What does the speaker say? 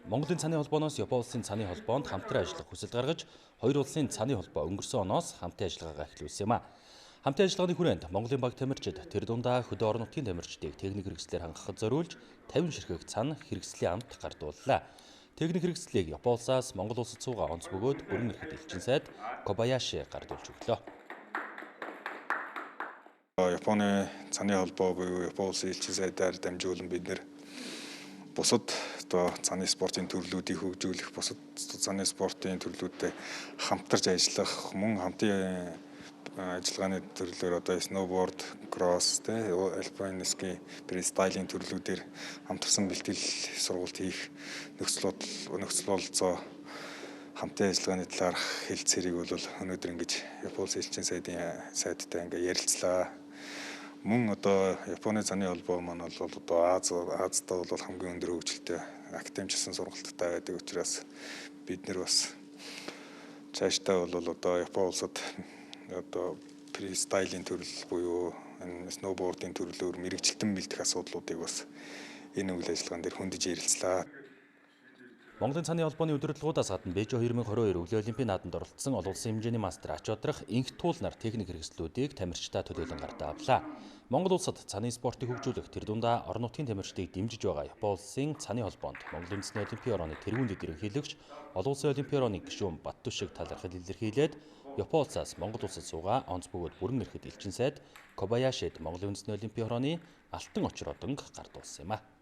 Монголын цааны холбооноос Япон улсын цааны холбоонд хамтран ажиллах хүсэл гаргаж, хоёр улсын цааны холбоо өнгөрсөн оноос хамтын ажиллагаагаа эхлүүлсэн юм а. Хамтын ажиллагааны хүрээнд Монголын баг тамирчид тэр дундаа хөдөө орон нутгийн тамирчдыг техник хэрэгслээр хангахад зориулж 50 ширхэг цана хэрэгслийн амт гардууллаа. Техник хэрэгслийг Япон улсаас Монгол улсад суугаа онц бөгөөд бүрэн эрхт элчин сайд Кобаяши гардуулж өглөө. Японы цааны холбоо буюу Япон улсын элчин сайдаар дамжуулан бид нэр бусад цааны спортын төрлүүдийг хөгжүүлэх, бусад цааны спортын төрлүүдтэй хамтарч ажиллах, мөн хамтын ажиллагааны төрлөөр сноуборд, кросс, альпайн ски, фристайлын төрлүүдээр хамтарсан бэлтгэл сургалт хийх нөхцөл бололцоо хамтын ажиллагааны талаарх хэлцээрийг бол өнөөдөр ингэж Япон улсын элчин сайдтай ингээ ярилцлаа. Мөн Японы цааны холбоо маань бол Азад бол хамгийн өндөр хөгжилтэй академичсан сургалттай байдаг учраас бид нэр бас цаашдаа бол Япон улсад фристайлын төрөл буюу сноубордын төрлөөр мэрэгчлэн бэлдэх асуудлуудыг бас энэ үйл ажиллагаан дээр хөндөж ярилцлаа. Монголын цааны холбооны удирдлагуудаас гадна Бээжин 2022 өвлийн олимпийн наадамд оролцсон олон улсын хэмжээний мастер ач удрах инх туул нар техник хэрэгслүүдийг тамирчдаа төлөөлөн гартаа авлаа. Монгол улсад цааны спортыг хөгжүүлэх тэр дундаа орон нутгийн тамирчдыг дэмжиж байгаа Япон улсын цааны холбоонд Монголын үндэсний олимпийн орооны тэргүүн дэд ерөнхийлөгч олон улсын олимпийн орооны гишүүн Баттүшиг талархал илэрхийлээд Япон улсаас Монгол улсад суугаа онц бөгөөд бүрэн эрхт элчин сайд Кобаяшид Монголын үндэсний олимпийн орооны алтан очир одонг гардуулсан юм а.